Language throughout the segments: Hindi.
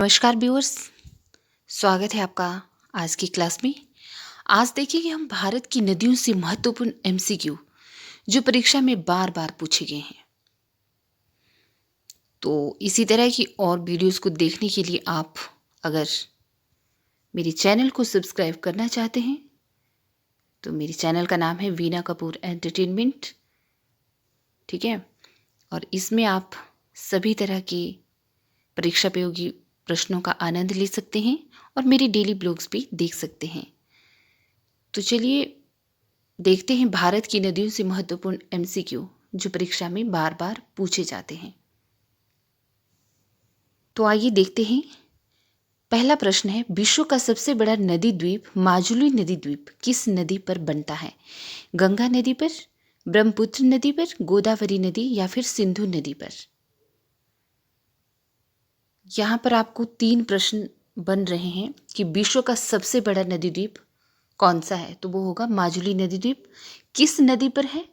नमस्कार व्यूअर्स, स्वागत है आपका आज की क्लास में। आज देखेंगे हम भारत की नदियों से महत्वपूर्ण एमसीक्यू जो परीक्षा में बार बार पूछे गए हैं। तो इसी तरह की और वीडियोस को देखने के लिए आप अगर मेरे चैनल को सब्सक्राइब करना चाहते हैं तो मेरे चैनल का नाम है वीना कपूर एंटरटेनमेंट, ठीक है। और इसमें आप सभी तरह के परीक्षा उपयोगी प्रश्नों का आनंद ले सकते हैं और मेरे डेली ब्लॉग्स भी देख सकते हैं। तो चलिए देखते हैं भारत की नदियों से महत्वपूर्ण एमसीक्यू जो परीक्षा में बार बार पूछे जाते हैं। तो आइए देखते हैं। पहला प्रश्न है, विश्व का सबसे बड़ा नदी द्वीप माजुली नदी द्वीप किस नदी पर बनता है? गंगा नदी पर, ब्रह्मपुत्र नदी पर, गोदावरी नदी या फिर सिंधु नदी पर? यहाँ पर आपको 3 प्रश्न बन रहे हैं कि विश्व का सबसे बड़ा नदी द्वीप कौन सा है, तो वो होगा माजुली नदी द्वीप। किस नदी पर है,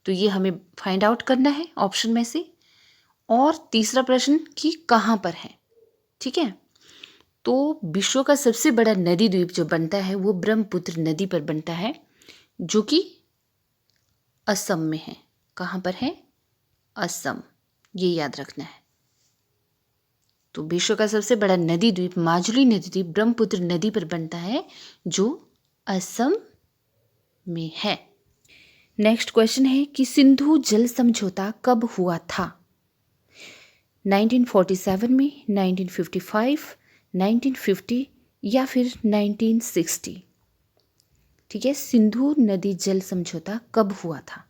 तो ये हमें फाइंड आउट करना है ऑप्शन में से। और तीसरा प्रश्न कि कहाँ पर है, ठीक है। तो विश्व का सबसे बड़ा नदी द्वीप जो बनता है वो ब्रह्मपुत्र नदी पर बनता है जो कि असम में है। कहाँ पर है? असम, ये याद रखना है। तो विश्व का सबसे बड़ा नदी द्वीप माजुली नदी द्वीप ब्रह्मपुत्र नदी पर बनता है जो असम में है। नेक्स्ट क्वेश्चन है कि सिंधु जल समझौता कब हुआ था? 1947 में, 1955, 1950 या फिर 1960? ठीक है, सिंधु नदी जल समझौता कब हुआ था?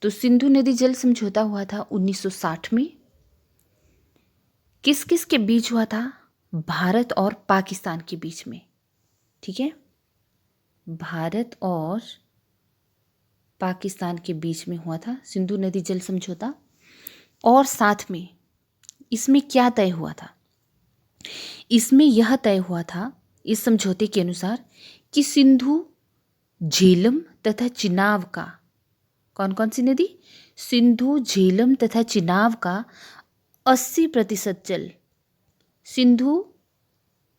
तो सिंधु नदी जल समझौता हुआ था 1960 में। किस किस के बीच हुआ था? भारत और पाकिस्तान के बीच में, ठीक है। भारत और पाकिस्तान के बीच में हुआ था सिंधु नदी जल समझौता। और साथ में इसमें क्या तय हुआ था? इसमें यह तय हुआ था इस समझौते के अनुसार कि सिंधु, झेलम तथा चिनाब का, कौन कौन सी नदी? सिंधु, झेलम तथा चिनाब का 80% जल, सिंधु,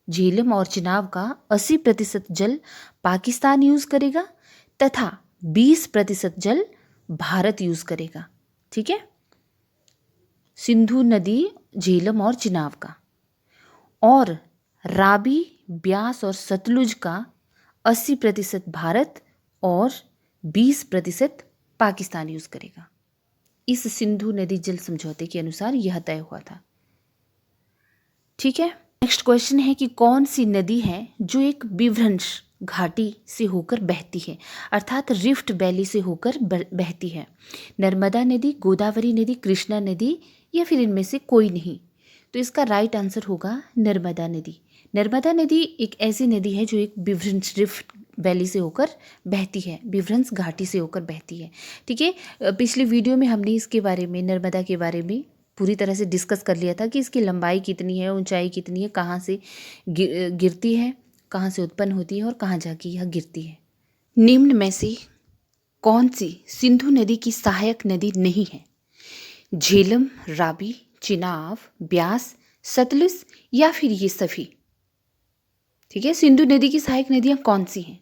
झेलम और चिनाब का 80% जल पाकिस्तान यूज करेगा तथा 20% जल भारत यूज करेगा, ठीक है। सिंधु नदी, झेलम और चिनाब का। और रावी, ब्यास और सतलुज का 80% भारत और 20% पाकिस्तान यूज करेगा। इस सिंधु नदी जल समझौते के अनुसार यह तय हुआ था, ठीक है। नेक्स्ट क्वेश्चन है कि कौन सी नदी है जो एक विभ्रंश घाटी से होकर बहती है, अर्थात रिफ्ट वैली से होकर बहती है? नर्मदा नदी, गोदावरी नदी, कृष्णा नदी या फिर इनमें से कोई नहीं? तो इसका राइट आंसर होगा नर्मदा नदी। नर्मदा नदी एक ऐसी नदी है जो एक विभ्रंश रिफ्ट वैली से होकर बहती है, विभ्रंश घाटी से होकर बहती है, ठीक है। पिछले वीडियो में हमने इसके बारे में, नर्मदा के बारे में पूरी तरह से डिस्कस कर लिया था कि इसकी लंबाई कितनी है, ऊंचाई कितनी है, कहाँ से गिरती है, कहाँ से उत्पन्न होती है और कहाँ जाके यह गिरती है। निम्न में से कौन सी सिंधु नदी की सहायक नदी नहीं है? झेलम, रावी, चिनाब, ब्यास, सतलुज या फिर ये सभी? ठीक है, सिंधु नदी की सहायक नदियाँ कौन सी हैं?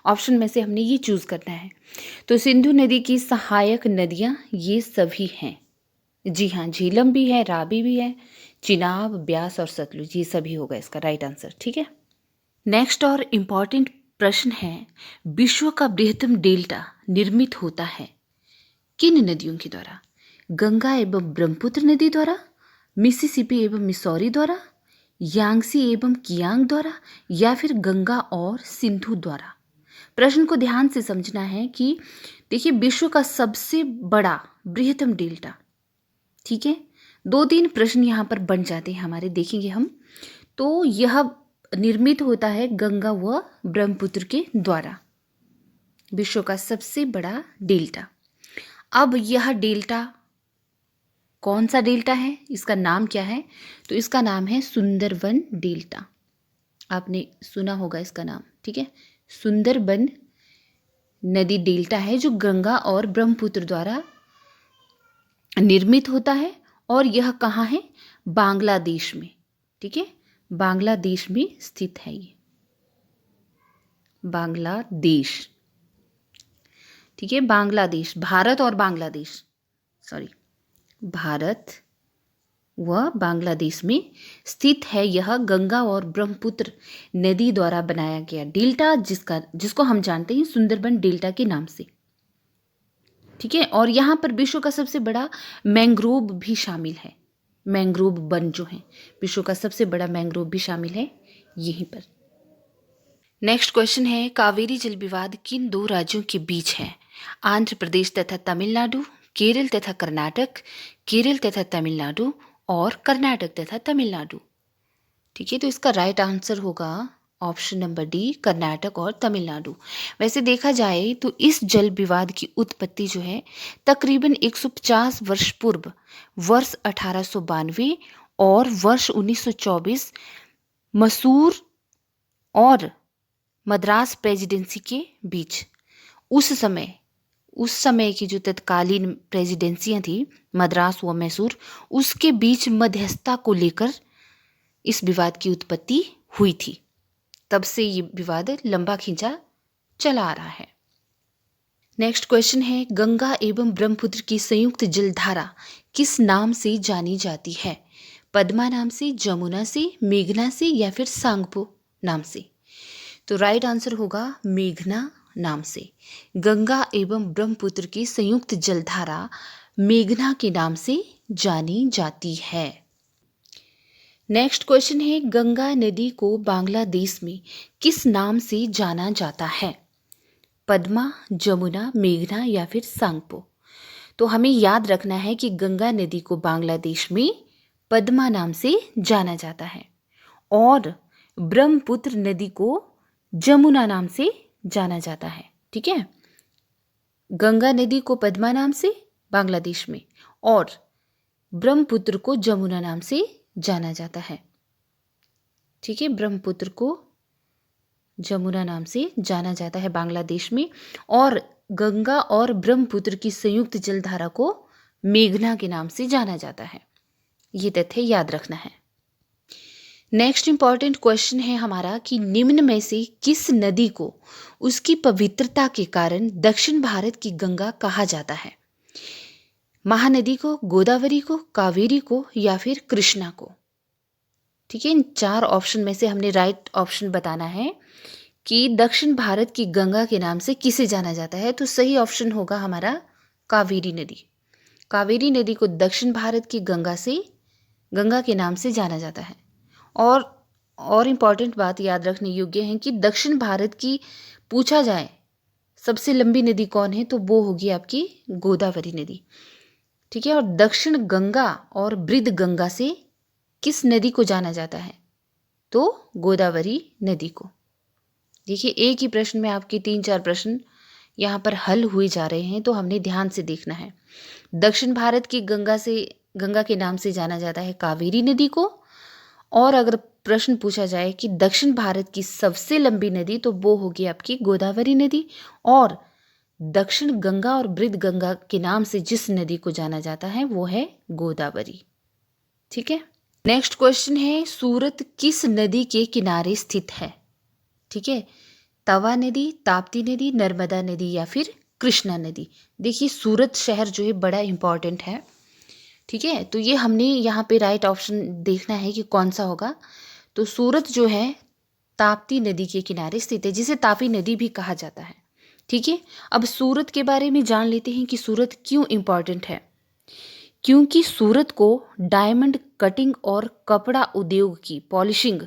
ऑप्शन में से हमने ये चूज करना है। तो सिंधु नदी की सहायक नदियाँ ये सभी हैं। जी हाँ, झेलम भी है, रावी भी है, चिनाब, ब्यास और सतलुज, ये सभी होगा इसका राइट आंसर, ठीक है। नेक्स्ट और इम्पॉर्टेंट प्रश्न है, विश्व का बृहत्तम डेल्टा निर्मित होता है किन नदियों के द्वारा? गंगा एवं ब्रह्मपुत्र नदी द्वारा, मिसिसिपी एवं मिसौरी द्वारा, यांगसी एवं कियांग द्वारा या फिर गंगा और सिंधु द्वारा? प्रश्न को ध्यान से समझना है कि देखिए, विश्व का सबसे बड़ा बृहत्तम डेल्टा, ठीक है। 2-3 प्रश्न यहाँ पर बन जाते हैं हमारे, देखेंगे हम। तो यह निर्मित होता है गंगा व ब्रह्मपुत्र के द्वारा, विश्व का सबसे बड़ा डेल्टा। अब यह डेल्टा कौन सा डेल्टा है, इसका नाम क्या है? तो इसका नाम है सुंदरबन डेल्टा। आपने सुना होगा इसका नाम, ठीक है। सुंदरबन नदी डेल्टा है जो गंगा और ब्रह्मपुत्र द्वारा निर्मित होता है और यह कहाँ है? बांग्लादेश में, ठीक है। बांग्लादेश में स्थित है ये, बांग्लादेश। ठीक है, बांग्लादेश, भारत और बांग्लादेश, सॉरी, भारत व बांग्लादेश में स्थित है। यह गंगा और ब्रह्मपुत्र नदी द्वारा बनाया गया डेल्टा, जिसको हम जानते हैं सुंदरबन डेल्टा के नाम से। ठीक है, और यहाँ पर विश्व का सबसे बड़ा मैंग्रोव भी शामिल है। मैंग्रोव वन जो है, विश्व का सबसे बड़ा मैंग्रोव भी शामिल है यहीं पर। नेक्स्ट क्वेश्चन है, कावेरी जल विवाद किन दो राज्यों के बीच है? आंध्र प्रदेश तथा तमिलनाडु, केरल तथा कर्नाटक, केरल तथा तमिलनाडु और कर्नाटक तथा तमिलनाडु। ठीक है, तो इसका राइट आंसर होगा ऑप्शन नंबर डी, कर्नाटक और तमिलनाडु। वैसे देखा जाए तो इस जल विवाद की उत्पत्ति जो है तकरीबन 150 वर्ष पूर्व, वर्ष 1892 और वर्ष 1924 मसूर और मद्रास प्रेसिडेंसी के बीच, उस समय की जो तत्कालीन प्रेसिडेंसियां थी मद्रास व मैसूर, उसके बीच मध्यस्थता को लेकर इस विवाद की उत्पत्ति हुई थी। तब से ये विवाद लंबा खींचा चला आ रहा है। नेक्स्ट क्वेश्चन है, गंगा एवं ब्रह्मपुत्र की संयुक्त जलधारा किस नाम से जानी जाती है? पद्मा नाम से, जमुना से, मेघना से या फिर सांगपो नाम से? तो राइट आंसर होगा मेघना नाम से। गंगा एवं ब्रह्मपुत्र की संयुक्त जलधारा मेघना के नाम से जानी जाती है। नेक्स्ट क्वेश्चन है, गंगा नदी को बांग्लादेश में किस नाम से जाना जाता है? पद्मा, जमुना, मेघना या फिर सांगपो? तो हमें याद रखना है कि गंगा नदी को बांग्लादेश में पद्मा नाम से जाना जाता है और ब्रह्मपुत्र नदी को जमुना नाम से जाना जाता है। ठीक है, गंगा नदी को पद्मा नाम से बांग्लादेश में और ब्रह्मपुत्र को जमुना नाम से जाना जाता है। ठीक है, ब्रह्मपुत्र को जमुना नाम से जाना जाता है बांग्लादेश में, और गंगा और ब्रह्मपुत्र की संयुक्त जलधारा को मेघना के नाम से जाना जाता है। ये तथ्य याद रखना है। नेक्स्ट इंपॉर्टेंट क्वेश्चन है हमारा कि निम्न में से किस नदी को उसकी पवित्रता के कारण दक्षिण भारत की गंगा कहा जाता है? महानदी को, गोदावरी को, कावेरी को या फिर कृष्णा को? ठीक है, इन चार ऑप्शन में से हमने राइट ऑप्शन बताना है कि दक्षिण भारत की गंगा के नाम से किसे जाना जाता है। तो सही ऑप्शन होगा हमारा कावेरी नदी। कावेरी नदी को दक्षिण भारत की गंगा के नाम से जाना जाता है। और इम्पॉर्टेंट बात याद रखने योग्य है कि दक्षिण भारत की पूछा जाए सबसे लंबी नदी कौन है, तो वो होगी आपकी गोदावरी नदी। ठीक है, और दक्षिण गंगा और बृहद गंगा से किस नदी को जाना जाता है? तो गोदावरी नदी को। देखिए, एक ही प्रश्न में आपके 3-4 प्रश्न यहाँ पर हल हुए जा रहे हैं, तो हमने ध्यान से देखना है। दक्षिण भारत की गंगा के नाम से जाना जाता है कावेरी नदी को, और अगर प्रश्न पूछा जाए कि दक्षिण भारत की सबसे लंबी नदी, तो वो होगी आपकी गोदावरी नदी, और दक्षिण गंगा और बृहद गंगा के नाम से जिस नदी को जाना जाता है वो है गोदावरी। ठीक है, नेक्स्ट क्वेश्चन है, सूरत किस नदी के किनारे स्थित है? ठीक है, तवा नदी, ताप्ती नदी, नर्मदा नदी या फिर कृष्णा नदी? देखिए, सूरत शहर जो है बड़ा इंपॉर्टेंट है। ठीक है, तो ये हमने यहाँ पे राइट ऑप्शन देखना है कि कौन सा होगा। तो सूरत जो है ताप्ती नदी के किनारे स्थित है, जिसे तापी नदी भी कहा जाता है। ठीक है, अब सूरत के बारे में जान लेते हैं कि सूरत क्यों इम्पॉर्टेंट है। क्योंकि सूरत को डायमंड कटिंग और कपड़ा उद्योग की पॉलिशिंग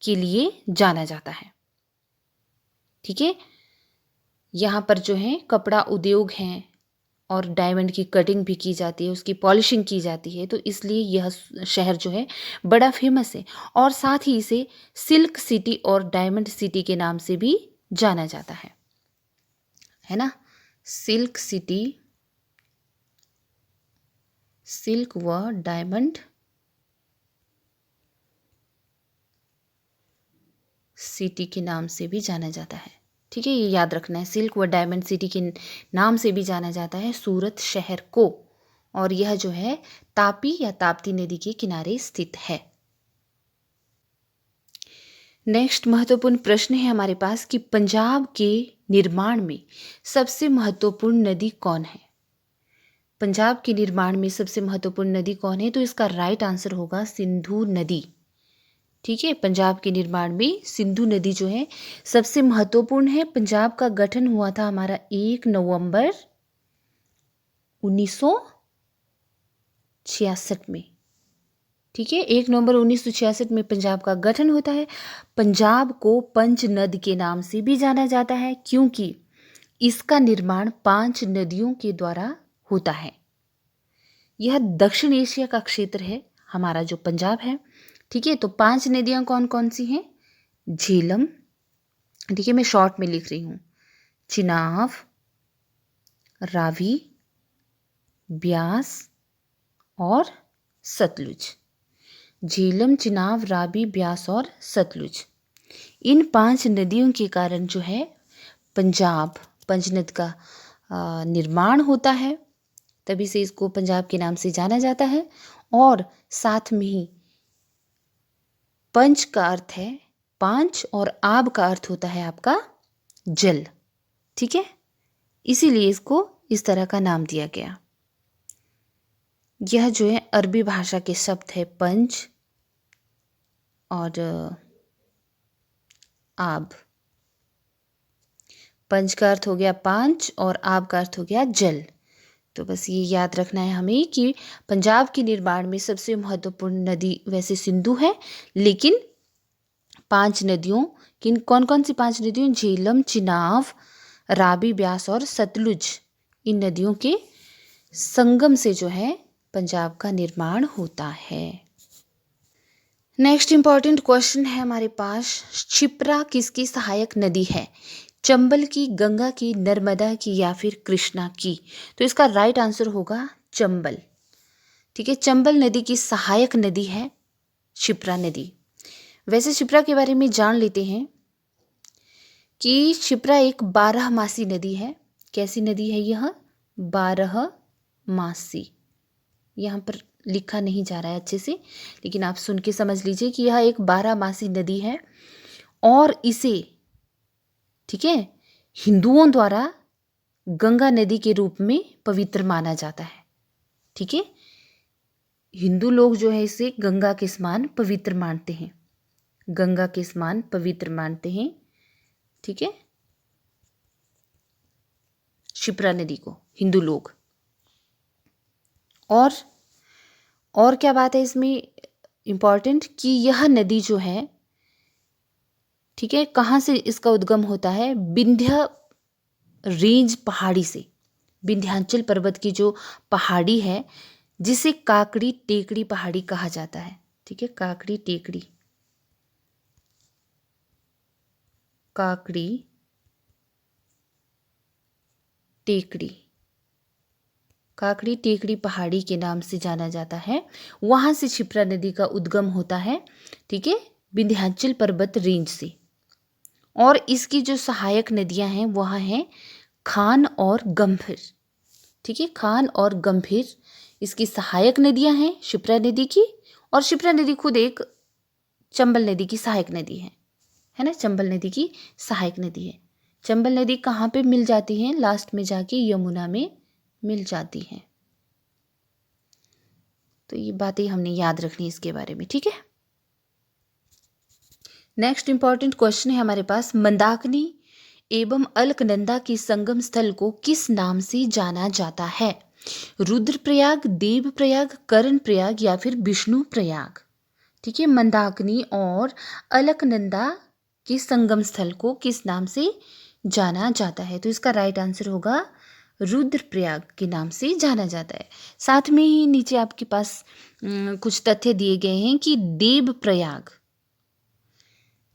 के लिए जाना जाता है। ठीक है, यहाँ पर जो है कपड़ा उद्योग हैं और डायमंड की कटिंग भी की जाती है, उसकी पॉलिशिंग की जाती है, तो इसलिए यह शहर जो है बड़ा फेमस है। और साथ ही इसे सिल्क सिटी और डायमंड सिटी के नाम से भी जाना जाता है ना। सिल्क सिटी, सिल्क व डायमंड सिटी के नाम से भी जाना जाता है। ठीक है, ये याद रखना है, सिल्क व डायमंड सिटी के नाम से भी जाना जाता है सूरत शहर को, और यह जो है तापी या ताप्ती नदी के किनारे स्थित है। नेक्स्ट महत्वपूर्ण प्रश्न है हमारे पास कि पंजाब के निर्माण में सबसे महत्वपूर्ण नदी कौन है। पंजाब के निर्माण में सबसे महत्वपूर्ण नदी कौन है, तो इसका राइट आंसर होगा सिंधु नदी। ठीक है, पंजाब के निर्माण में सिंधु नदी जो है सबसे महत्वपूर्ण है। पंजाब का गठन हुआ था हमारा 1 नवंबर 1966 में। ठीक है, 1 नवंबर 1966 में पंजाब का गठन होता है। पंजाब को पंचनद के नाम से भी जाना जाता है क्योंकि इसका निर्माण 5 नदियों के द्वारा होता है। यह दक्षिण एशिया का क्षेत्र है हमारा जो पंजाब है। ठीक है, तो 5 नदियां कौन कौन सी हैं? झेलम, ठीक है मैं शॉर्ट में लिख रही हूँ, चिनाब, रावी, ब्यास और सतलुज। झेलम, चिनाब, रावी, ब्यास और सतलुज, इन 5 नदियों के कारण जो है पंजाब पंचनद का निर्माण होता है, तभी से इसको पंजाब के नाम से जाना जाता है। और साथ में ही पंच का अर्थ है 5 और आब का अर्थ होता है आपका जल। ठीक है, इसीलिए इसको इस तरह का नाम दिया गया। यह जो है अरबी भाषा के शब्द है पंच और आब। पंच का अर्थ हो गया 5 और आब का अर्थ हो गया जल। तो बस ये याद रखना है हमें कि पंजाब के निर्माण में सबसे महत्वपूर्ण नदी वैसे सिंधु है, लेकिन 5 नदियों, कौन कौन सी 5 नदियों? झेलम, चिनाब, रावी, ब्यास और सतलुज, इन नदियों के संगम से जो है पंजाब का निर्माण होता है। नेक्स्ट इंपॉर्टेंट क्वेश्चन है हमारे पास, क्षिप्रा किसकी सहायक नदी है? चंबल की, गंगा की, नर्मदा की या फिर कृष्णा की? तो इसका राइट आंसर होगा चंबल। ठीक है, चंबल नदी की सहायक नदी है क्षिप्रा नदी। वैसे क्षिप्रा के बारे में जान लेते हैं कि क्षिप्रा एक 12मासी नदी है। कैसी नदी है यह? 12मासी। यहाँ पर लिखा नहीं जा रहा है अच्छे से, लेकिन आप सुन के समझ लीजिए कि यह एक 12मासी नदी है और इसे, ठीक है, हिंदुओं द्वारा गंगा नदी के रूप में पवित्र माना जाता है। ठीक है, हिंदू लोग जो है इसे गंगा के समान पवित्र मानते हैं, गंगा के समान पवित्र मानते हैं। ठीक है, क्षिप्रा नदी को हिंदू लोग। और क्या बात है इसमें इम्पॉर्टेंट कि यह नदी जो है, ठीक है, कहाँ से इसका उद्गम होता है? विंध्य रेंज पहाड़ी से, विंध्याचल पर्वत की जो पहाड़ी है जिसे काकड़ी टेकड़ी पहाड़ी कहा जाता है। ठीक है, काकड़ी टेकड़ी, काकड़ी टेकड़ी, काकड़ी टेकड़ी पहाड़ी के नाम से जाना जाता है। वहाँ से क्षिप्रा नदी का उद्गम होता है। ठीक है, विंध्याचल पर्वत रेंज से। और इसकी जो सहायक नदियाँ हैं वहाँ हैं खान और गंभीर। ठीक है, खान और गंभीर इसकी सहायक नदियाँ हैं क्षिप्रा नदी की। और क्षिप्रा नदी खुद एक चंबल नदी की सहायक नदी है ना, चंबल नदी की सहायक नदी है। चंबल नदी कहाँ पे मिल जाती है? लास्ट में जाके यमुना में मिल जाती है। तो ये बातें हमने याद रखनी है इसके बारे में। ठीक है, नेक्स्ट इंपॉर्टेंट क्वेश्चन है हमारे पास, मंदाकिनी एवं अलकनंदा के संगम स्थल को किस नाम से जाना जाता है? रुद्रप्रयाग, देवप्रयाग, कर्णप्रयाग या फिर विष्णु प्रयाग? ठीक है, मंदाकिनी और अलकनंदा के संगम स्थल को किस नाम से जाना जाता है? तो इसका राइट आंसर होगा रुद्रप्रयाग के नाम से जाना जाता है। साथ में ही नीचे आपके पास कुछ तथ्य दिए गए हैं कि देवप्रयाग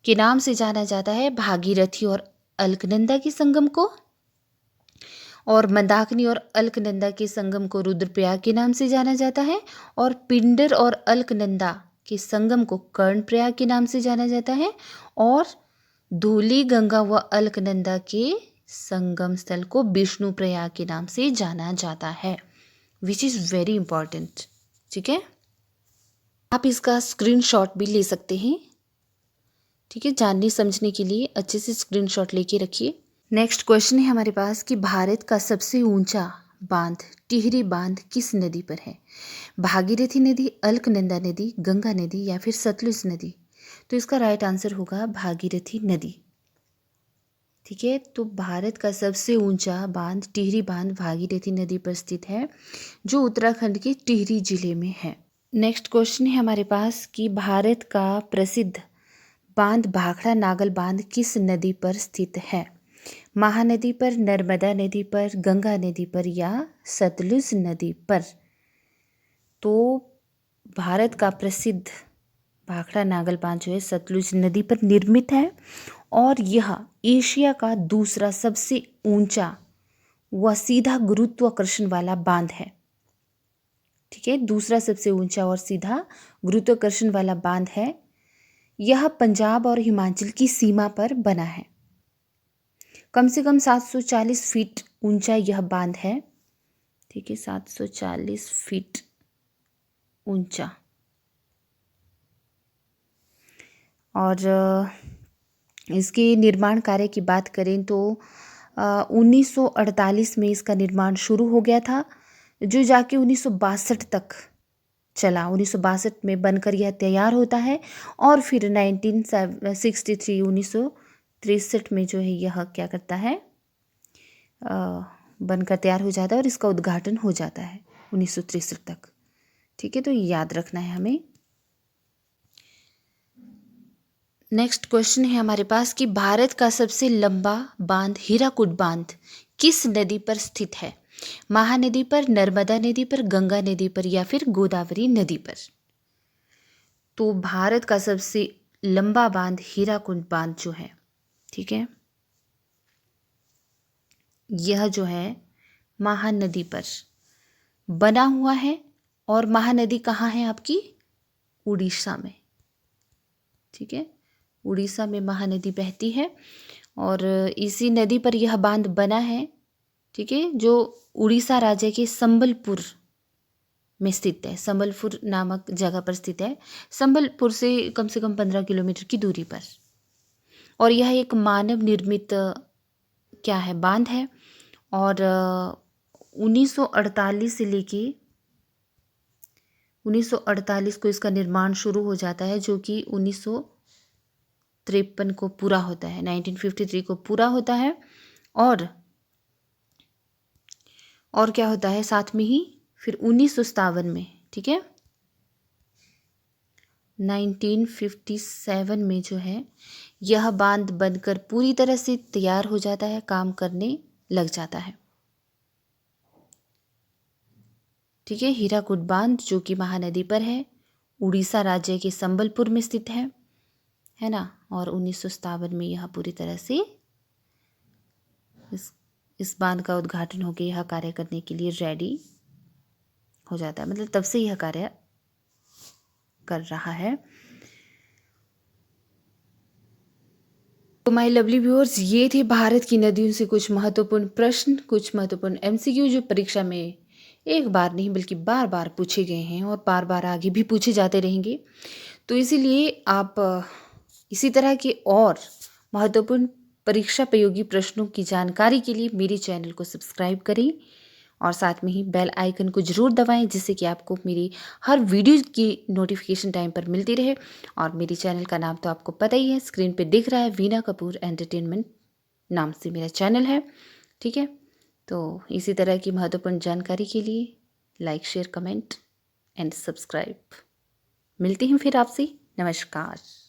के नाम से जाना जाता है भागीरथी और अलकनंदा के संगम को, और मंदाकिनी और अलकनंदा के संगम को रुद्रप्रयाग के नाम से जाना जाता है, और पिंडर और अलकनंदा के संगम को कर्णप्रयाग के नाम से जाना जाता है, और धूली गंगा व अलकनंदा के संगम स्थल को विष्णु प्रयाग के नाम से जाना जाता है, विच इज़ वेरी इंपॉर्टेंट। ठीक है, आप इसका स्क्रीनशॉट भी ले सकते हैं। ठीक है, जानने समझने के लिए अच्छे से स्क्रीनशॉट लेके रखिए। नेक्स्ट क्वेश्चन है हमारे पास कि भारत का सबसे ऊंचा बांध टिहरी बांध किस नदी पर है? भागीरथी नदी, अलकनंदा नदी, गंगा नदी या फिर सतलुज नदी? तो इसका राइट आंसर होगा भागीरथी नदी। ठीक है, तो भारत का सबसे ऊंचा बांध टिहरी बांध भागीरथी नदी पर स्थित है, जो उत्तराखंड के टिहरी जिले में है। नेक्स्ट क्वेश्चन है हमारे पास कि भारत का प्रसिद्ध बांध भाखड़ा नागल बांध किस नदी पर स्थित है? महानदी पर, नर्मदा नदी पर, गंगा नदी पर या सतलुज नदी पर? तो भारत का प्रसिद्ध भाखड़ा नागल बांध जो है सतलुज नदी पर निर्मित है और यह एशिया का दूसरा सबसे ऊंचा व सीधा गुरुत्वाकर्षण वाला बांध है। ठीक है, दूसरा सबसे ऊंचा और सीधा गुरुत्वाकर्षण वाला बांध है। यह पंजाब और हिमाचल की सीमा पर बना है। कम से कम 740 फीट ऊंचा यह बांध है। ठीक है, 740 फीट ऊंचा। और इसके निर्माण कार्य की बात करें तो 1948 में इसका निर्माण शुरू हो गया था, जो जाके 1962 तक चला। 1962 में बनकर यह तैयार होता है और फिर 1963 में जो है यह क्या करता है, बनकर तैयार हो जाता है और इसका उद्घाटन हो जाता है 1963 तक। ठीक है, तो याद रखना है हमें। नेक्स्ट क्वेश्चन है हमारे पास कि भारत का सबसे लंबा बांध हीराकुड बांध किस नदी पर स्थित है? महानदी पर, नर्मदा नदी पर, गंगा नदी पर या फिर गोदावरी नदी पर? तो भारत का सबसे लंबा बांध हीराकुड बांध जो है, ठीक है, यह जो है महानदी पर बना हुआ है। और महानदी कहाँ है आपकी? उड़ीसा में। ठीक है, उड़ीसा में महानदी बहती है और इसी नदी पर यह बांध बना है। ठीक है, जो उड़ीसा राज्य के संबलपुर में स्थित है। संबलपुर नामक जगह पर स्थित है, संबलपुर से कम 15 किलोमीटर की दूरी पर। और यह एक मानव निर्मित क्या है, बांध है। और 1948 से लेके 1948 को इसका निर्माण शुरू हो जाता है, जो कि 1953 को पूरा होता है, 1953 को पूरा होता है। और क्या होता है साथ में ही फिर 1957 में, ठीक है, 1957 में जो है यह बांध बनकर पूरी तरह से तैयार हो जाता है, काम करने लग जाता है। ठीक है, हीराकुड बांध जो कि महानदी पर है, उड़ीसा राज्य के संबलपुर में स्थित है ना। और 1957 में यह पूरी तरह से इस बांध का उद्घाटन होकर यह कार्य करने के लिए रेडी हो जाता है, मतलब तब से यह कार्य कर रहा है। तो माय लवली व्यूअर्स, ये थे भारत की नदियों से कुछ महत्वपूर्ण प्रश्न, कुछ महत्वपूर्ण एमसीक्यू जो परीक्षा में एक बार नहीं बल्कि बार बार पूछे गए हैं और बार बार आगे भी पूछे जाते रहेंगे। तो इसीलिए आप इसी तरह के और महत्वपूर्ण परीक्षा उपयोगी प्रश्नों की जानकारी के लिए मेरे चैनल को सब्सक्राइब करें और साथ में ही बेल आइकन को ज़रूर दबाएं, जिससे कि आपको मेरी हर वीडियो की नोटिफिकेशन टाइम पर मिलती रहे। और मेरे चैनल का नाम तो आपको पता ही है, स्क्रीन पे दिख रहा है, वीना कपूर एंटरटेनमेंट नाम से मेरा चैनल है। ठीक है, तो इसी तरह की महत्वपूर्ण जानकारी के लिए like, share, comment and subscribe. मिलती हूँ फिर आपसे। नमस्कार।